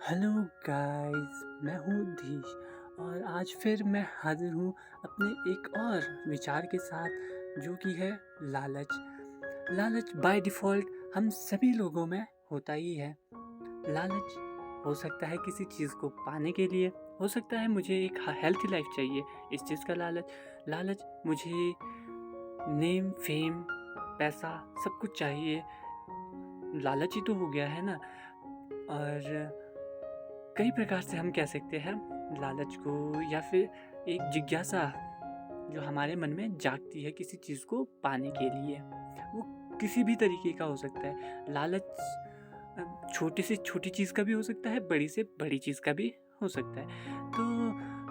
Hello guys, मैं हूँ धीश और आज फिर मैं हाजिर हूँ अपने एक और विचार के साथ जो कि है लालच। लालच बाय डिफ़ॉल्ट हम सभी लोगों में होता ही है। लालच हो सकता है किसी चीज़ को पाने के लिए, हो सकता है मुझे एक हेल्थी लाइफ चाहिए, इस चीज़ का लालच। लालच मुझे नेम, फेम, पैसा सब कुछ चाहिए, लालच ही तो हो गया है ना। और कई प्रकार से हम कह सकते हैं लालच को, या फिर एक जिज्ञासा जो हमारे मन में जागती है किसी चीज़ को पाने के लिए। वो किसी भी तरीके का हो सकता है। लालच छोटी से छोटी चीज़ का भी हो सकता है, बड़ी से बड़ी चीज़ का भी हो सकता है। तो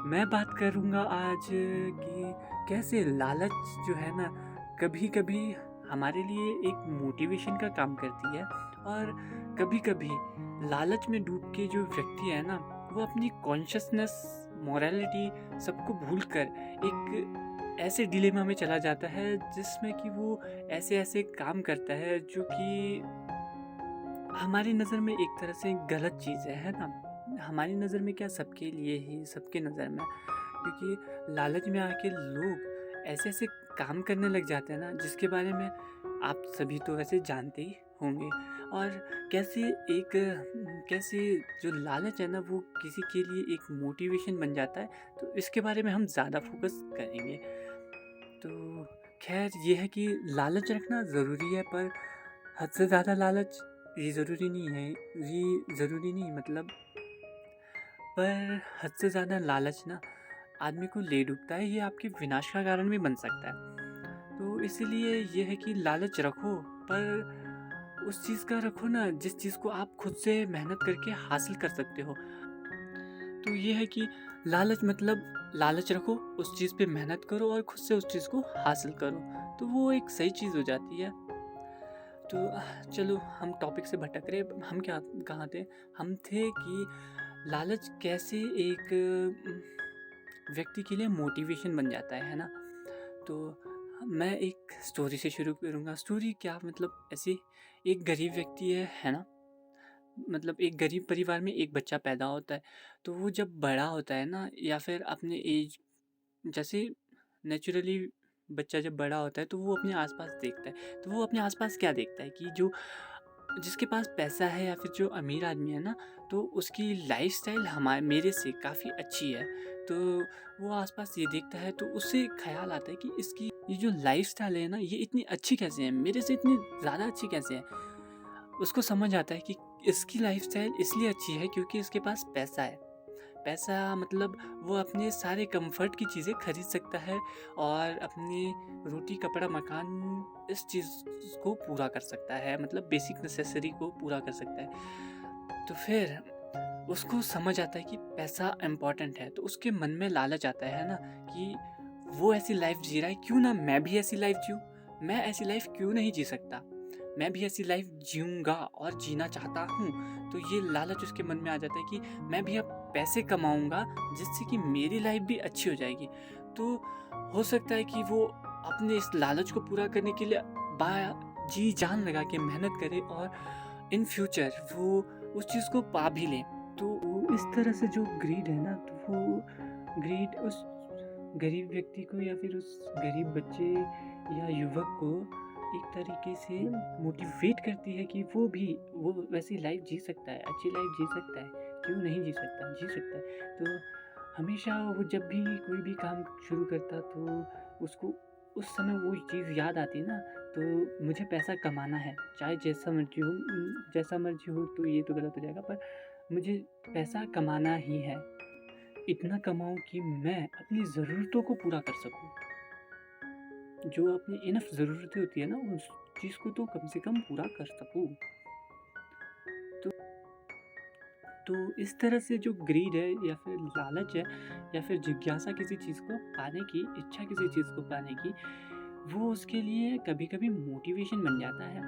मैं बात करूँगा आज कि कैसे लालच जो है ना, कभी-कभी हमारे लिए एक मोटिवेशन का काम करती है, और कभी-कभी लालच में डूब के जो व्यक्ति है ना, वो अपनी कॉन्शसनेस, मोरालिटी सबको भूलकर एक ऐसे डिलेमा में चला जाता है जिसमें कि वो ऐसे-ऐसे काम करता है जो कि हमारी नज़र में एक तरह से गलत चीज़ है ना? हमारी नज़र में क्या, सबके लिए ही, सबके नज़र में। क्योंकि लालच में आके लोग ऐसे-ऐसे काम करने लग जाते हैं ना, जिसके बारे में आप सभी तो वैसे जानते ही होंगे। और कैसे कैसे जो लालच है ना, वो किसी के लिए एक मोटिवेशन बन जाता है, तो इसके बारे में हम ज़्यादा फ़ोकस करेंगे। तो ख़ैर ये है कि लालच रखना ज़रूरी है, पर हद से ज़्यादा लालच ये ज़रूरी नहीं है। ये ज़रूरी नहीं मतलब, पर हद से ज़्यादा लालच ना आदमी को ले डूबता है, ये आपके विनाश का कारण भी बन सकता है। तो इसीलिए ये है कि लालच रखो, पर उस चीज़ का रखो ना जिस चीज़ को आप खुद से मेहनत करके हासिल कर सकते हो। तो ये है कि लालच मतलब लालच रखो, उस चीज़ पे मेहनत करो और खुद से उस चीज़ को हासिल करो, तो वो एक सही चीज़ हो जाती है। तो चलो हम टॉपिक से भटक रहे, हम क्या कहाँ थे? हम थे कि लालच कैसे एक व्यक्ति के लिए मोटिवेशन बन जाता है ना? तो मैं एक स्टोरी से शुरू करूँगा। स्टोरी क्या मतलब, ऐसे एक गरीब व्यक्ति है ना? मतलब एक गरीब परिवार में एक बच्चा पैदा होता है, तो वो जब बड़ा होता है ना, या फिर अपने एज जैसे नेचुरली बच्चा जब बड़ा होता है तो वो अपने आसपास देखता है, तो वो अपने आसपास क्या देखता है कि जो जिसके पास पैसा है या फिर जो अमीर आदमी है ना, तो उसकी लाइफस्टाइल हमारे मेरे से काफ़ी अच्छी है। तो वो आसपास ये देखता है, तो उससे ख्याल आता है कि इसकी ये जो लाइफस्टाइल है ना, ये इतनी अच्छी कैसे है, मेरे से इतनी ज़्यादा अच्छी कैसे है। उसको समझ आता है कि इसकी लाइफस्टाइल इसलिए अच्छी है क्योंकि इसके पास पैसा है। पैसा मतलब वो अपने सारे कंफर्ट की चीज़ें खरीद सकता है, और अपनी रोटी, कपड़ा, मकान इस चीज़ को पूरा कर सकता है, मतलब बेसिक नेसेसरी को पूरा कर सकता है। तो फिर उसको समझ आता है कि पैसा इम्पोर्टेंट है, तो उसके मन में लालच आता है ना, कि वो ऐसी लाइफ जी रहा है, क्यों ना मैं भी ऐसी लाइफ जीऊँ? मैं ऐसी लाइफ क्यों नहीं जी सकता? मैं भी ऐसी लाइफ जीऊँगा और जीना चाहता हूँ। तो ये लालच उसके मन में आ जाता है कि मैं भी अब पैसे कमाऊँगा जिससे कि मेरी लाइफ भी अच्छी हो जाएगी। तो हो सकता है कि वो अपने इस लालच को पूरा करने के लिए बा जी जान लगा के मेहनत करे, और इन फ्यूचर वो उस चीज़ को पा भी ले। तो वो इस तरह से जो ग्रीड है ना, तो वो ग्रीड उस गरीब व्यक्ति को या फिर उस गरीब बच्चे या युवक को एक तरीके से मोटिवेट करती है कि वो वैसी लाइफ जी सकता है, अच्छी लाइफ जी सकता है, क्यों नहीं जी सकता, जी सकता है। तो हमेशा वो जब भी कोई भी काम शुरू करता, तो उसको उस समय वो चीज़ याद आती है ना, तो मुझे पैसा कमाना है, चाहे जैसा मर्ज़ी हो, तो ये तो गलत हो जाएगा, पर मुझे पैसा कमाना ही है। इतना कमाऊँ कि मैं अपनी ज़रूरतों को पूरा कर सकूँ। जो अपनी इनफ़ ज़रूरतें होती है ना, उस चीज़ को तो कम से कम पूरा कर सकूँ। तो तो इस तरह से जो ग्रीड है, या फिर लालच है, या फिर जिज्ञासा किसी चीज़ को पाने की, इच्छा किसी चीज़ को पाने की, वो उसके लिए कभी-कभी मोटिवेशन बन जाता है,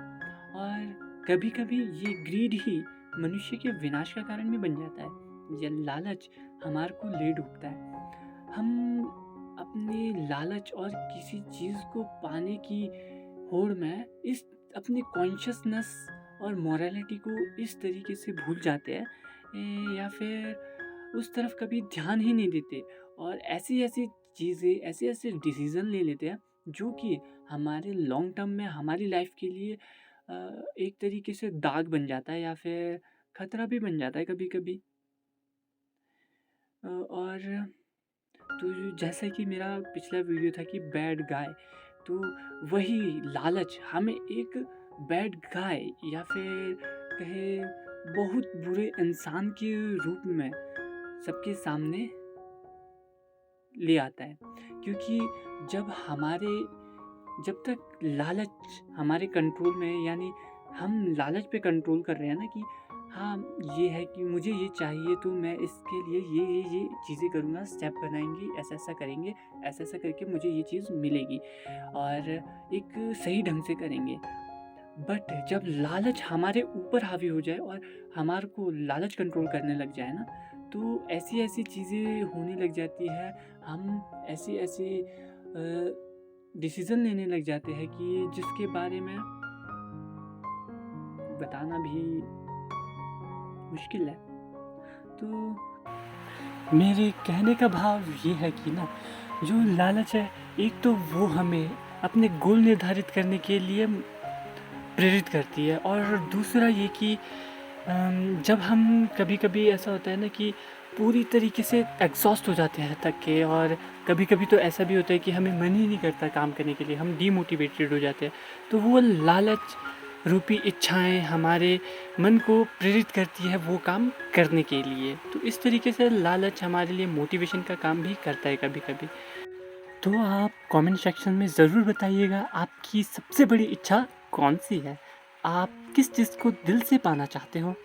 और कभी-कभी ये ग्रीड ही मनुष्य के विनाश का कारण भी बन जाता है। ये लालच हमारे को ले डूबता है। हम अपने लालच और किसी चीज़ को पाने की होड़ में इस अपनी कॉन्शसनेस और मोरालिटी को इस तरीके से भूल जाते हैं या फिर उस तरफ कभी ध्यान ही नहीं देते और ऐसी-ऐसी चीज़ें, ऐसे-ऐसे डिसीज़न ले लेते हैं जो कि हमारे लॉन्ग टर्म में हमारी लाइफ के लिए एक तरीके से दाग बन जाता है या फिर खतरा भी बन जाता है कभी-कभी। और तो जैसा कि मेरा पिछला वीडियो था कि बैड गाय, तो वही लालच हमें एक बैड गाय या फिर कहे बहुत बुरे इंसान के रूप में सबके सामने ले आता है। क्योंकि जब हमारे जब तक लालच हमारे कंट्रोल में है, यानी हम लालच पे कंट्रोल कर रहे हैं ना कि हाँ, ये है कि मुझे ये चाहिए तो मैं इसके लिए ये चीज़ें करूँगा, स्टेप बनाएँगे, ऐसा-ऐसा करेंगे, ऐसा-ऐसा करके मुझे ये चीज़ मिलेगी और एक सही ढंग से करेंगे। बट जब लालच हमारे ऊपर हावी हो जाए और हमारे को लालच कंट्रोल करने लग जाए ना, तो ऐसी-ऐसी चीज़ें होने लग जाती है, हम ऐसे-ऐसे डिसीज़न लेने लग जाते हैं कि जिसके बारे में बताना भी मुश्किल है। तो मेरे कहने का भाव ये है कि ना, जो लालच है, एक तो वो हमें अपने गोल निर्धारित करने के लिए प्रेरित करती है और दूसरा ये कि जब हम कभी-कभी ऐसा होता है ना कि पूरी तरीके से एग्ज़ॉस्ट हो जाते हैं थक के और कभी-कभी तो ऐसा भी होता है कि हमें मन ही नहीं करता काम करने के लिए, हम डीमोटिवेटेड हो जाते हैं। तो वो लालच रूपी इच्छाएँ हमारे मन को प्रेरित करती है वो काम करने के लिए। तो इस तरीके से लालच हमारे लिए मोटिवेशन का काम भी करता है कभी-कभी। तो आप कमेंट सेक्शन में ज़रूर बताइएगा आपकी सबसे बड़ी इच्छा कौन-सी है? आप किस चीज़ को दिल से पाना चाहते हो?